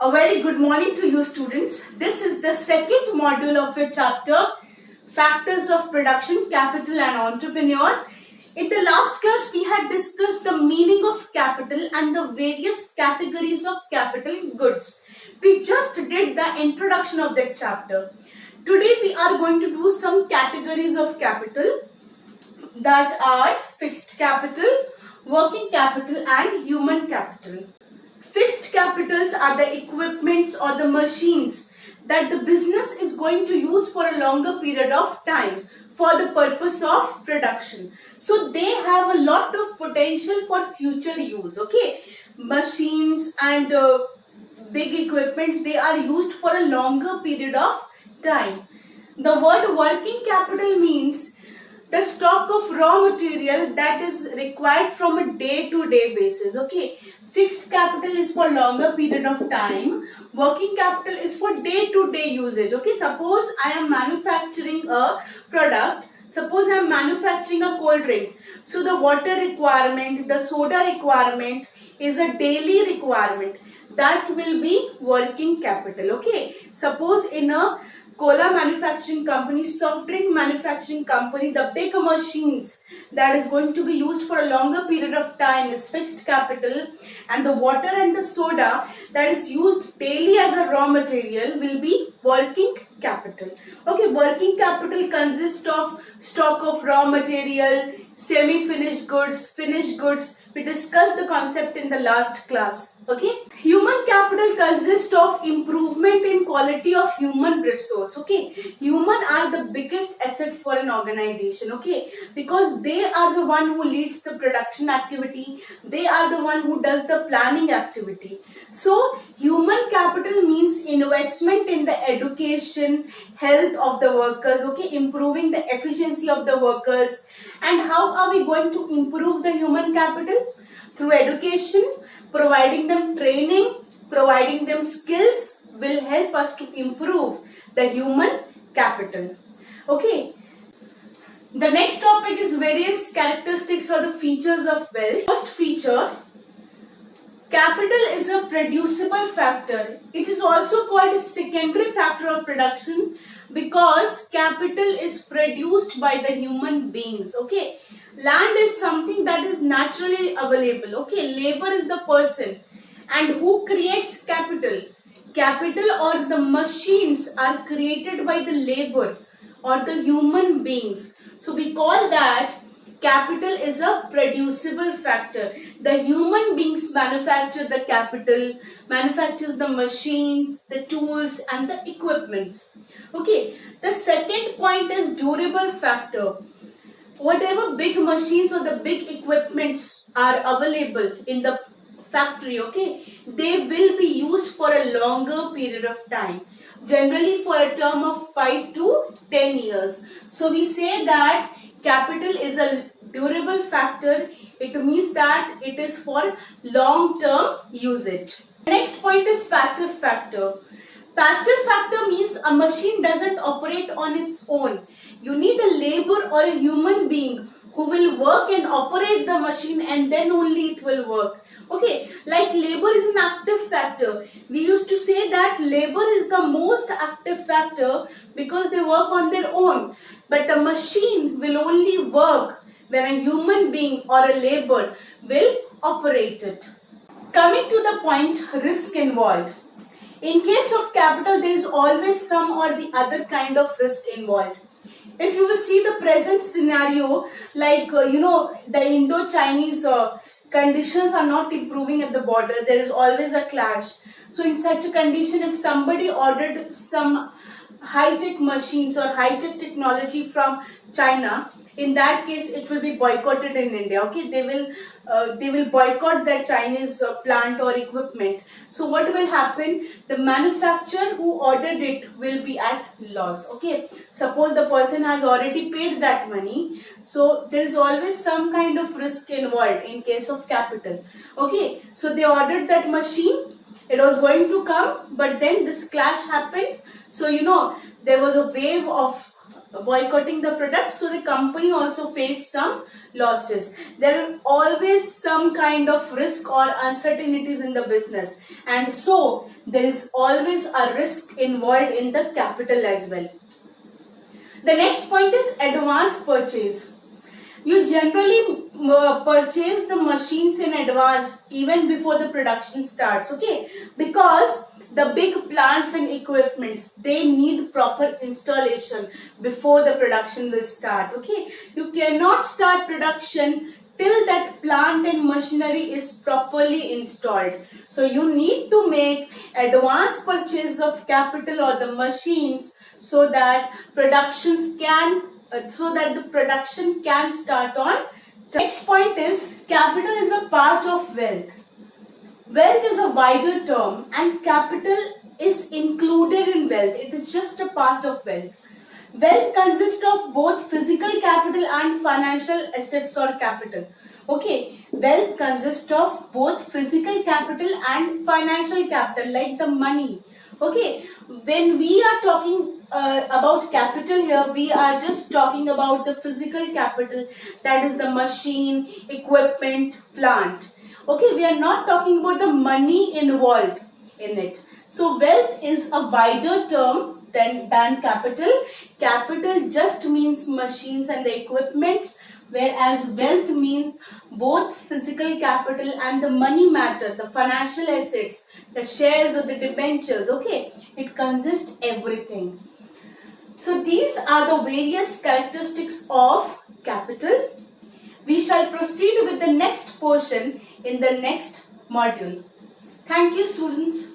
A very good morning to you students. This is the second module of your chapter, Factors of Production, Capital and Entrepreneur. In the last class, we had discussed the meaning of capital and the various categories of capital goods. We just did the introduction of that chapter. Today, we are going to do some categories of capital that are fixed capital, working capital and human capital. Fixed capitals are the equipments or the machines that the business is going to use for a longer period of time for the purpose of production. So they have a lot of potential for future use. Okay, machines and big equipments, they are used for a longer period of time. The word working capital means the stock of raw material that is required from a day-to-day basis. Okay, fixed capital is for longer period of time. Working capital is for day-to-day usage. Okay, suppose I am manufacturing a product. Suppose I am manufacturing a cold drink. So the water requirement, the soda requirement is a daily requirement. That will be working capital. Okay, suppose in a cola manufacturing company, soft drink manufacturing company, the big machines that is going to be used for a longer period of time is fixed capital, and the water and the soda that is used daily as a raw material will be working capital. Okay, working capital consists of stock of raw material, semi-finished goods, finished goods. We discussed the concept in the last class. Okay, human capital consists of improvement in quality of human resource. Okay, human are the biggest asset for an organization. Okay, because they are the one who leads the production activity, they are the one who does the planning activity. So human capital means investment in the education, health of the workers. Okay, improving the efficiency of the workers. And how are we going to improve the human capital? Through education, providing them training, providing them skills will help us to improve the human capital. Okay. The next topic is various characteristics or the features of wealth. First feature, capital is a producible factor. It is also called a secondary factor of production because capital is produced by the human beings. Okay, land is something that is naturally available. Okay, labor is the person, and who creates capital? Capital or the machines are created by the labor or the human beings. So we call that capital is a producible factor. The human beings manufacture the capital, manufactures the machines, the tools and the equipments. Okay, the second point is durable factor. Whatever big machines or the big equipments are available in the factory, okay, they will be used for a longer period of time, generally for a term of 5 to 10 years. So we say that capital is a durable factor. It means that it is for long-term usage. Next point is passive factor. Passive factor means a machine doesn't operate on its own. You need a labor or a human being who will work and operate the machine, and then only it will work. Okay, like labor is an active factor. We used to say that labor is the most active factor because they work on their own. But a machine will only work when a human being or a labor will operate it. Coming to the point, risk involved. In case of capital, there is always some or the other kind of risk involved. If you will see the present scenario, like the Indo-Chinese conditions are not improving at the border, there is always a clash. So in such a condition, if somebody ordered some high-tech machines or high-tech technology from China, in that case it will be boycotted in India. Okay, they will boycott their Chinese plant or equipment. So what will happen? The manufacturer who ordered it will be at loss. Okay, suppose the person has already paid that money, so there is always some kind of risk involved in case of capital. Okay, so they ordered that machine, it was going to come, but then this clash happened. So there was a wave of boycotting the product, so the company also faced some losses. There are always some kind of risk or uncertainties in the business, and so there is always a risk involved in the capital as well. The next point is advance purchase. You generally purchase the machines in advance even before the production starts, okay? Because the big plants and equipments, they need proper installation before the production will start, okay? You cannot start production till that plant and machinery is properly installed. So you need to make advance purchase of capital or the machines so that the production can start on. Next point is capital is a part of wealth. Wealth is a wider term and capital is included in wealth. It is just a part of wealth. Wealth consists of both physical capital and financial assets or capital. Okay, wealth consists of both physical capital and financial capital like the money. Okay, when we are talking about capital here, we are just talking about the physical capital, that is the machine, equipment, plant. Okay, we are not talking about the money involved in it. So wealth is a wider term than capital. Capital just means machines and the equipments, whereas wealth means both physical capital and the money matter, the financial assets, the shares or the debentures, okay? It consists everything. So these are the various characteristics of capital. We shall proceed with the next portion in the next module. Thank you, students.